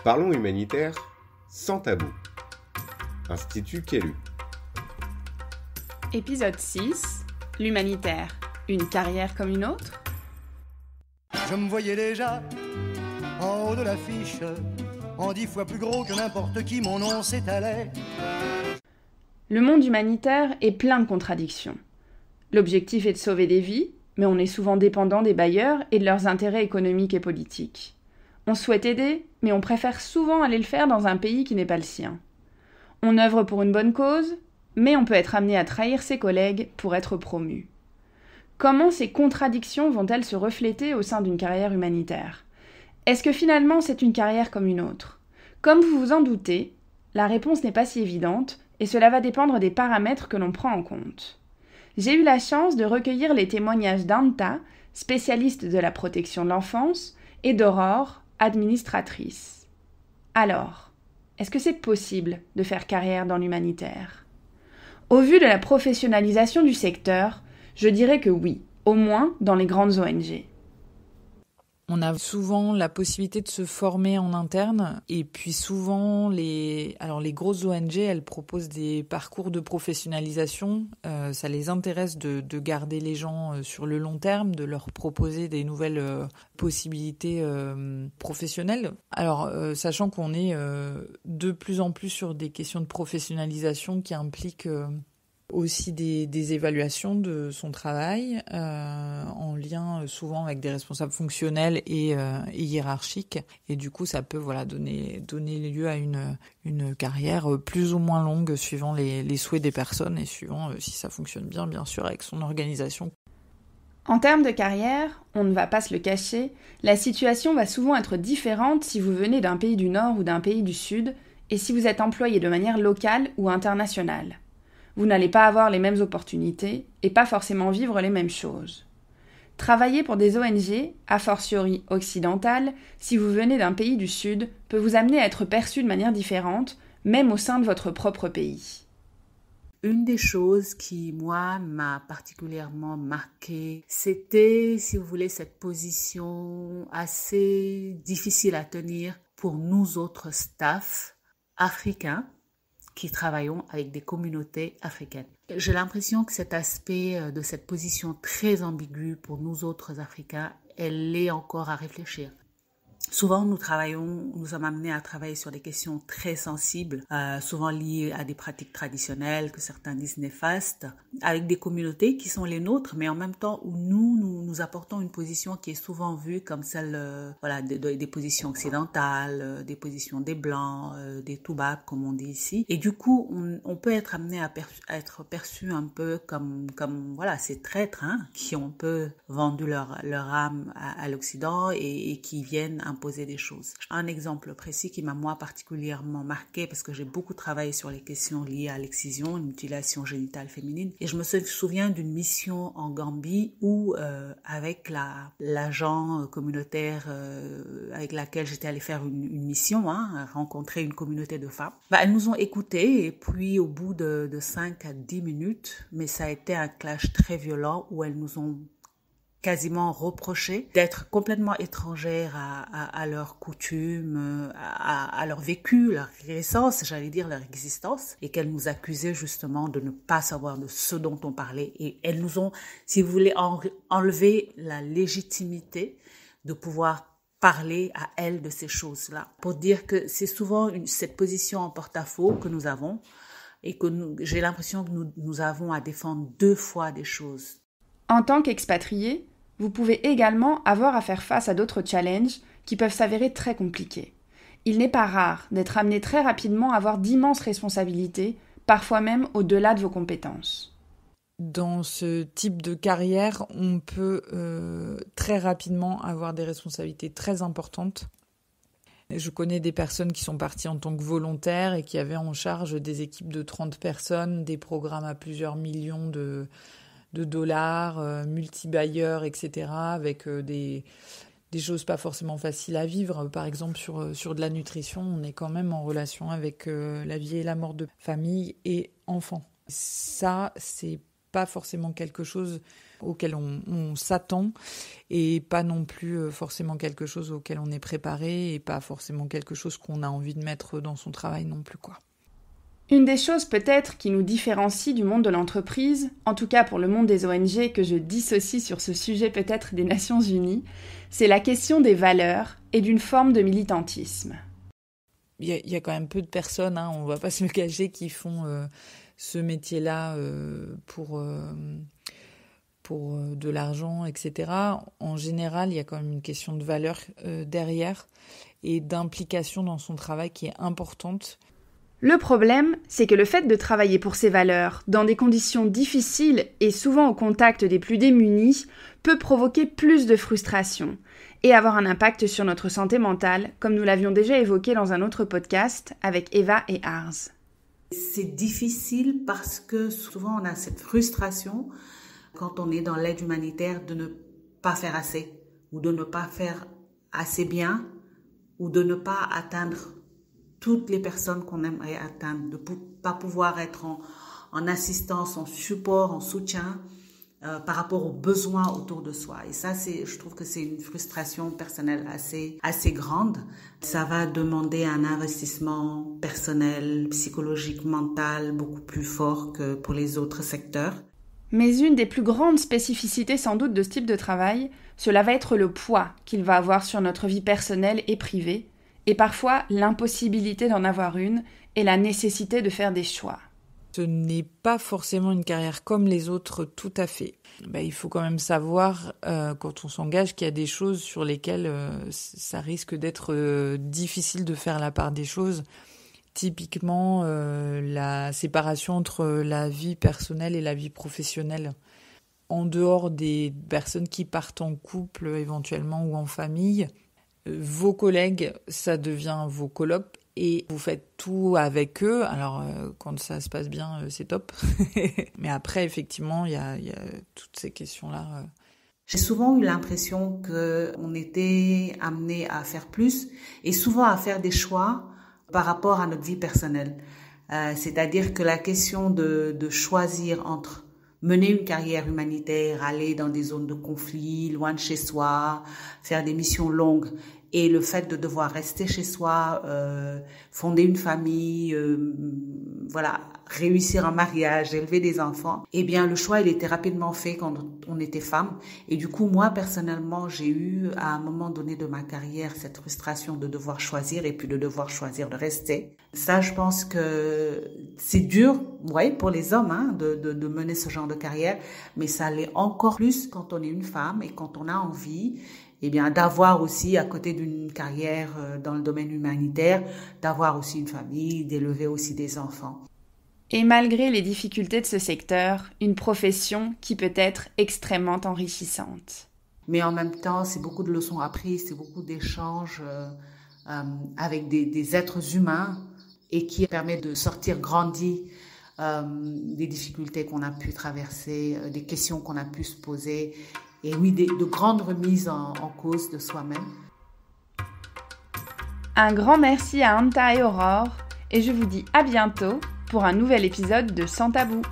Parlons humanitaire sans tabou. Institut Caylus. Épisode 6. L'humanitaire. Une carrière comme une autre ? Je me voyais déjà en haut de l'affiche, en 10 fois plus gros que n'importe qui, mon nom s'étalait. Le monde humanitaire est plein de contradictions. L'objectif est de sauver des vies, mais on est souvent dépendant des bailleurs et de leurs intérêts économiques et politiques. On souhaite aider, mais on préfère souvent aller le faire dans un pays qui n'est pas le sien. On œuvre pour une bonne cause, mais on peut être amené à trahir ses collègues pour être promu. Comment ces contradictions vont-elles se refléter au sein d'une carrière humanitaire ? Est-ce que finalement c'est une carrière comme une autre ? Comme vous vous en doutez, la réponse n'est pas si évidente et cela va dépendre des paramètres que l'on prend en compte. J'ai eu la chance de recueillir les témoignages d'Anta, spécialiste de la protection de l'enfance, et d'Aurore, administratrice. Alors, est-ce que c'est possible de faire carrière dans l'humanitaire ? Au vu de la professionnalisation du secteur, je dirais que oui, au moins dans les grandes ONG. On a souvent la possibilité de se former en interne et puis souvent les grosses ONG, elles proposent des parcours de professionnalisation. Ça les intéresse de garder les gens sur le long terme, de leur proposer des nouvelles possibilités professionnelles. Alors, sachant qu'on est de plus en plus sur des questions de professionnalisation qui impliquent aussi des évaluations de son travail en lien souvent avec des responsables fonctionnels et hiérarchiques, et du coup ça peut donner lieu à une carrière plus ou moins longue suivant les souhaits des personnes et suivant si ça fonctionne bien sûr avec son organisation. En termes de carrière, on ne va pas se le cacher, la situation va souvent être différente si vous venez d'un pays du Nord ou d'un pays du Sud et si vous êtes employé de manière locale ou internationale. Vous n'allez pas avoir les mêmes opportunités et pas forcément vivre les mêmes choses. Travailler pour des ONG, a fortiori occidentales, si vous venez d'un pays du Sud, peut vous amener à être perçu de manière différente, même au sein de votre propre pays. Une des choses qui, moi, m'a particulièrement marquée, c'était, si vous voulez, cette position assez difficile à tenir pour nous autres staffs africains qui travaillons avec des communautés africaines. J'ai l'impression que cet aspect de cette position très ambiguë pour nous autres Africains, elle est encore à réfléchir. Souvent, nous sommes amenés à travailler sur des questions très sensibles, souvent liées à des pratiques traditionnelles que certains disent néfastes, avec des communautés qui sont les nôtres, mais en même temps où nous apportons une position qui est souvent vue comme celle, des positions occidentales, des positions des blancs, des toubabs, comme on dit ici. Et du coup, on peut être amené à être perçu un peu comme ces traîtres, qui ont un peu vendu leur âme à l'Occident et qui viennent poser des choses. Un exemple précis qui m'a moi particulièrement marqué parce que j'ai beaucoup travaillé sur les questions liées à l'excision, une mutilation génitale féminine, et je me souviens d'une mission en Gambie où avec l'agent communautaire avec laquelle j'étais allée faire une mission, rencontrer une communauté de femmes. Elles nous ont écoutés et puis au bout de 5 à 10 minutes, mais ça a été un clash très violent où elles nous ont quasiment reproché d'être complètement étrangères à leurs coutumes, à leur vécu, leur essence, j'allais dire leur existence, et qu'elles nous accusaient justement de ne pas savoir de ce dont on parlait. Et elles nous ont, si vous voulez, enlevé la légitimité de pouvoir parler à elles de ces choses-là. Pour dire que c'est souvent cette position en porte-à-faux que nous avons et que j'ai l'impression que nous avons à défendre 2 fois des choses. En tant qu'expatrié, vous pouvez également avoir à faire face à d'autres challenges qui peuvent s'avérer très compliqués. Il n'est pas rare d'être amené très rapidement à avoir d'immenses responsabilités, parfois même au-delà de vos compétences. Dans ce type de carrière, on peut très rapidement avoir des responsabilités très importantes. Je connais des personnes qui sont parties en tant que volontaires et qui avaient en charge des équipes de 30 personnes, des programmes à plusieurs millions de dollars, multi-bailleurs, etc., avec des choses pas forcément faciles à vivre. Par exemple, sur de la nutrition, on est quand même en relation avec la vie et la mort de famille et enfants. Ça, c'est pas forcément quelque chose auquel on s'attend et pas non plus forcément quelque chose auquel on est préparé et pas forcément quelque chose qu'on a envie de mettre dans son travail non plus, quoi. Une des choses peut-être qui nous différencie du monde de l'entreprise, en tout cas pour le monde des ONG que je dissocie sur ce sujet peut-être des Nations Unies, c'est la question des valeurs et d'une forme de militantisme. Il y a quand même peu de personnes, on va pas se le cacher, qui font ce métier-là pour de l'argent, etc. En général, il y a quand même une question de valeur derrière et d'implication dans son travail qui est importante. Le problème, c'est que le fait de travailler pour ces valeurs, dans des conditions difficiles et souvent au contact des plus démunis, peut provoquer plus de frustration et avoir un impact sur notre santé mentale, comme nous l'avions déjà évoqué dans un autre podcast avec Eva et Ars. C'est difficile parce que souvent on a cette frustration quand on est dans l'aide humanitaire de ne pas faire assez ou de ne pas faire assez bien ou de ne pas atteindre toutes les personnes qu'on aimerait atteindre, de ne pas pouvoir être en assistance, en support, en soutien par rapport aux besoins autour de soi. Et ça, je trouve que c'est une frustration personnelle assez grande. Ça va demander un investissement personnel, psychologique, mental, beaucoup plus fort que pour les autres secteurs. Mais une des plus grandes spécificités sans doute de ce type de travail, cela va être le poids qu'il va avoir sur notre vie personnelle et privée, et parfois l'impossibilité d'en avoir une et la nécessité de faire des choix. Ce n'est pas forcément une carrière comme les autres, tout à fait. Il faut quand même savoir, quand on s'engage, qu'il y a des choses sur lesquelles ça risque d'être difficile de faire la part des choses. Typiquement, la séparation entre la vie personnelle et la vie professionnelle. En dehors des personnes qui partent en couple éventuellement ou en famille, vos collègues, ça devient vos colocs et vous faites tout avec eux. Alors, quand ça se passe bien, c'est top. Mais après, effectivement, il y a toutes ces questions-là. J'ai souvent eu l'impression qu'on était amené à faire plus et souvent à faire des choix par rapport à notre vie personnelle. C'est-à-dire que la question de choisir entre mener une carrière humanitaire, aller dans des zones de conflit, loin de chez soi, faire des missions longues, et le fait de devoir rester chez soi, fonder une famille, réussir un mariage, élever des enfants, eh bien le choix il était rapidement fait quand on était femme. Et du coup, moi personnellement, j'ai eu à un moment donné de ma carrière cette frustration de devoir choisir et puis de devoir choisir de rester. Ça, je pense que c'est dur, pour les hommes, de mener ce genre de carrière, mais ça l'est encore plus quand on est une femme et quand on a envie d'avoir aussi, à côté d'une carrière dans le domaine humanitaire, d'avoir aussi une famille, d'élever aussi des enfants. Et malgré les difficultés de ce secteur, une profession qui peut être extrêmement enrichissante. Mais en même temps, c'est beaucoup de leçons apprises, c'est beaucoup d'échanges avec des êtres humains et qui permet de sortir grandi des difficultés qu'on a pu traverser, des questions qu'on a pu se poser. Et oui, de grandes remises en cause de soi-même. Un grand merci à Anta et Aurore, et je vous dis à bientôt pour un nouvel épisode de Sans Tabou.